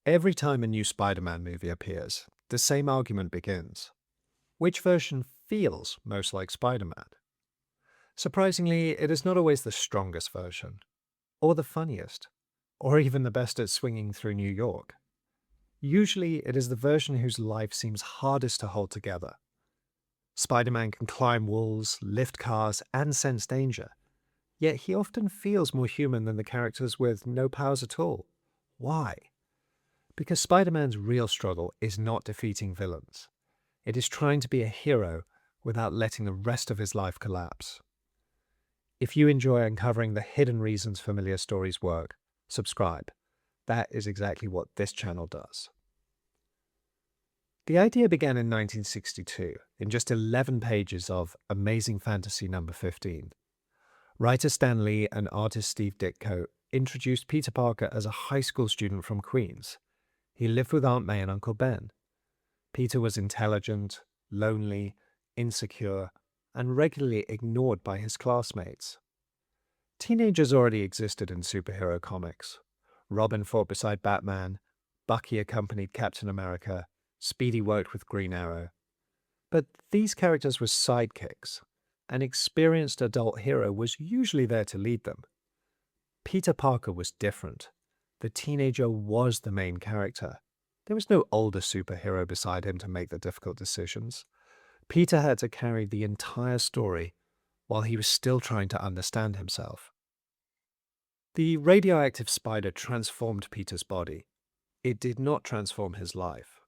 Every time a new Spider-Man movie appears, the same argument begins. Which version feels most like Spider-Man? Surprisingly, it is not always the strongest version, or the funniest, or even the best at swinging through New York. Usually, it is the version whose life seems hardest to hold together. Spider-Man can climb walls, lift cars, and sense danger, yet he often feels more human than the characters with no powers at all. Why? Because Spider-Man's real struggle is not defeating villains. It is trying to be a hero without letting the rest of his life collapse. If you enjoy uncovering the hidden reasons familiar stories work, subscribe. That is exactly what this channel does. The idea began in 1962 in just 11 pages of Amazing Fantasy number 15. Writer Stan Lee and artist Steve Ditko introduced Peter Parker as a high school student from Queens. He lived with Aunt May and Uncle Ben. Peter was intelligent, lonely, insecure, and regularly ignored by his classmates. Teenagers already existed in superhero comics. Robin fought beside Batman, Bucky accompanied Captain America, Speedy worked with Green Arrow. But these characters were sidekicks. An experienced adult hero was usually there to lead them. Peter Parker was different. The teenager was the main character. There was no older superhero beside him to make the difficult decisions. Peter had to carry the entire story while he was still trying to understand himself. The radioactive spider transformed Peter's body. It did not transform his life.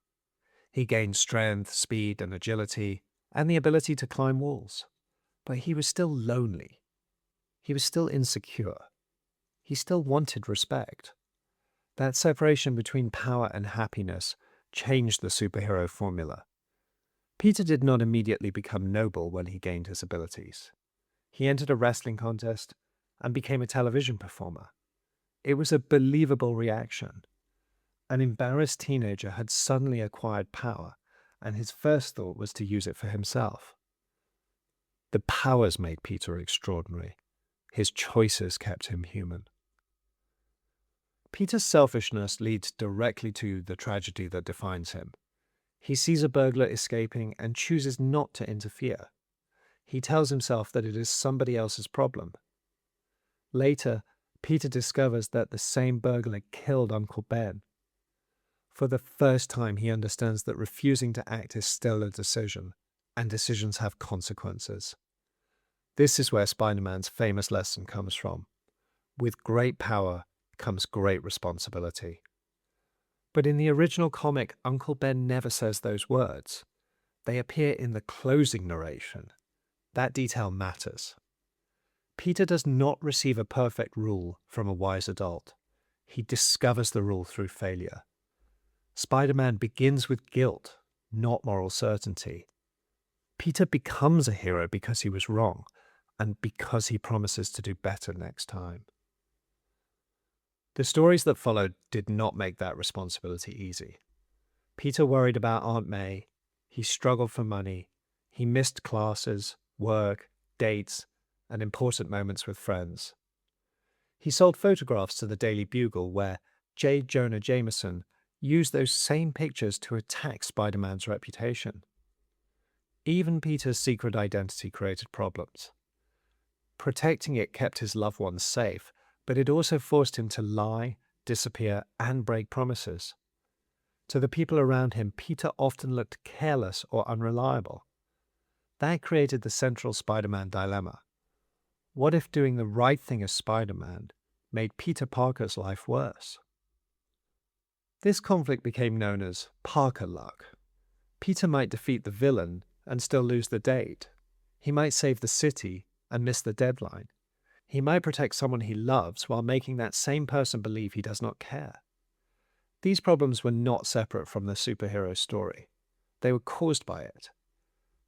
He gained strength, speed, and agility, and the ability to climb walls. But he was still lonely. He was still insecure. He still wanted respect. That separation between power and happiness changed the superhero formula. Peter did not immediately become noble when he gained his abilities. He entered a wrestling contest and became a television performer. It was a believable reaction. An embarrassed teenager had suddenly acquired power, and his first thought was to use it for himself. The powers made Peter extraordinary. His choices kept him human. Peter's selfishness leads directly to the tragedy that defines him. He sees a burglar escaping and chooses not to interfere. He tells himself that it is somebody else's problem. Later, Peter discovers that the same burglar killed Uncle Ben. For the first time, he understands that refusing to act is still a decision, and decisions have consequences. This is where Spider-Man's famous lesson comes from. With great power comes great responsibility. But in the original comic, Uncle Ben never says those words. They appear in the closing narration. That detail matters. Peter does not receive a perfect rule from a wise adult. He discovers the rule through failure. Spider-Man begins with guilt, not moral certainty. Peter becomes a hero because he was wrong, and because he promises to do better next time. The stories that followed did not make that responsibility easy. Peter worried about Aunt May. He struggled for money. He missed classes, work, dates, and important moments with friends. He sold photographs to the Daily Bugle where J. Jonah Jameson used those same pictures to attack Spider-Man's reputation. Even Peter's secret identity created problems. Protecting it kept his loved ones safe, but it also forced him to lie, disappear, and break promises. To the people around him, Peter often looked careless or unreliable. That created the central Spider-Man dilemma. What if doing the right thing as Spider-Man made Peter Parker's life worse? This conflict became known as Parker luck. Peter might defeat the villain and still lose the date. He might save the city and miss the deadline. He might protect someone he loves while making that same person believe he does not care. These problems were not separate from the superhero story. They were caused by it.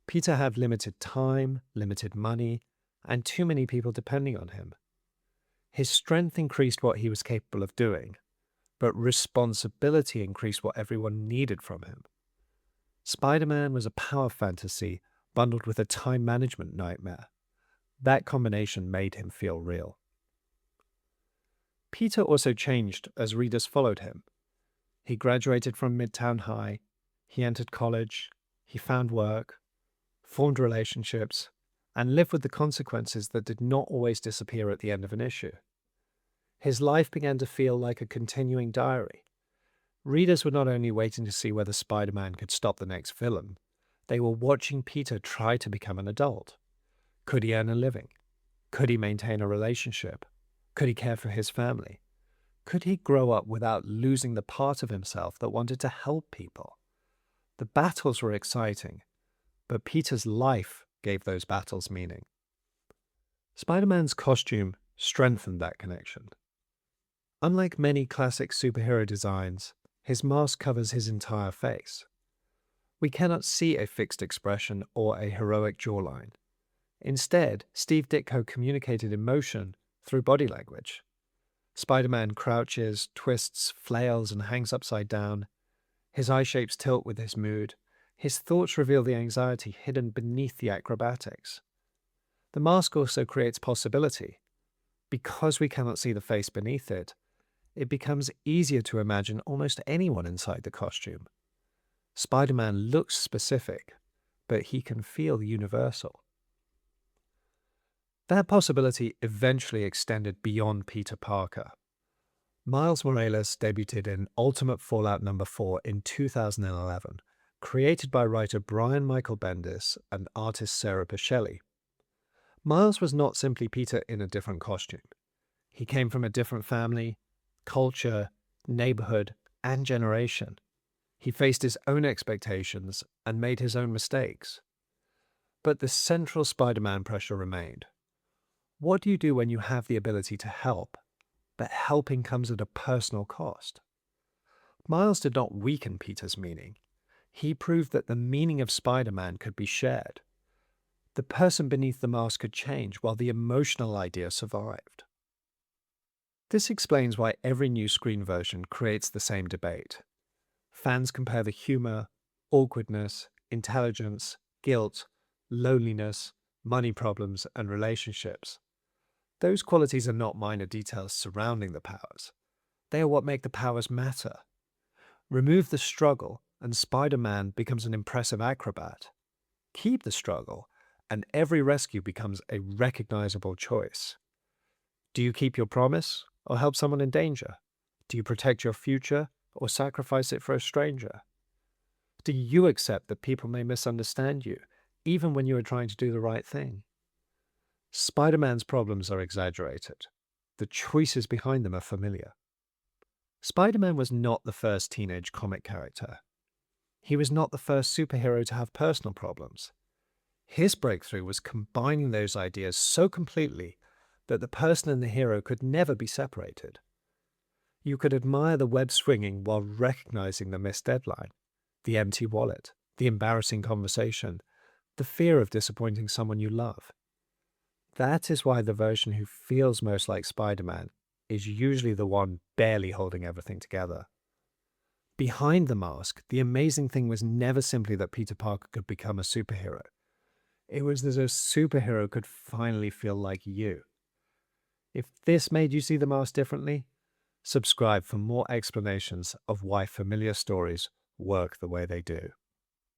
Peter had limited time, limited money, and too many people depending on him. His strength increased what he was capable of doing, but responsibility increased what everyone needed from him. Spider-Man was a power fantasy bundled with a time management nightmare. That combination made him feel real. Peter also changed as readers followed him. He graduated from Midtown High, he entered college, he found work, formed relationships, and lived with the consequences that did not always disappear at the end of an issue. His life began to feel like a continuing diary. Readers were not only waiting to see whether Spider-Man could stop the next villain, they were watching Peter try to become an adult. Could he earn a living? Could he maintain a relationship? Could he care for his family? Could he grow up without losing the part of himself that wanted to help people? The battles were exciting, but Peter's life gave those battles meaning. Spider-Man's costume strengthened that connection. Unlike many classic superhero designs, his mask covers his entire face. We cannot see a fixed expression or a heroic jawline. Instead, Steve Ditko communicated emotion through body language. Spider-Man crouches, twists, flails, and hangs upside down. His eye shapes tilt with his mood. His thoughts reveal the anxiety hidden beneath the acrobatics. The mask also creates possibility. Because we cannot see the face beneath it, it becomes easier to imagine almost anyone inside the costume. Spider-Man looks specific, but he can feel universal. That possibility eventually extended beyond Peter Parker. Miles Morales debuted in Ultimate Fallout No. 4 in 2011, created by writer Brian Michael Bendis and artist Sarah Pichelli. Miles was not simply Peter in a different costume. He came from a different family, culture, neighborhood, and generation. He faced his own expectations and made his own mistakes. But the central Spider-Man pressure remained. What do you do when you have the ability to help, but helping comes at a personal cost? Miles did not weaken Peter's meaning. He proved that the meaning of Spider-Man could be shared. The person beneath the mask could change while the emotional idea survived. This explains why every new screen version creates the same debate. Fans compare the humor, awkwardness, intelligence, guilt, loneliness, money problems, and relationships. Those qualities are not minor details surrounding the powers. They are what make the powers matter. Remove the struggle, and Spider-Man becomes an impressive acrobat. Keep the struggle, and every rescue becomes a recognizable choice. Do you keep your promise, or help someone in danger? Do you protect your future, or sacrifice it for a stranger? Do you accept that people may misunderstand you, even when you are trying to do the right thing? Spider-Man's problems are exaggerated. The choices behind them are familiar. Spider-Man was not the first teenage comic character. He was not the first superhero to have personal problems. His breakthrough was combining those ideas so completely that the person and the hero could never be separated. You could admire the web swinging while recognizing the missed deadline, the empty wallet, the embarrassing conversation, the fear of disappointing someone you love. That is why the version who feels most like Spider-Man is usually the one barely holding everything together. Behind the mask, the amazing thing was never simply that Peter Parker could become a superhero. It was that a superhero could finally feel like you. If this made you see the mask differently, subscribe for more explanations of why familiar stories work the way they do.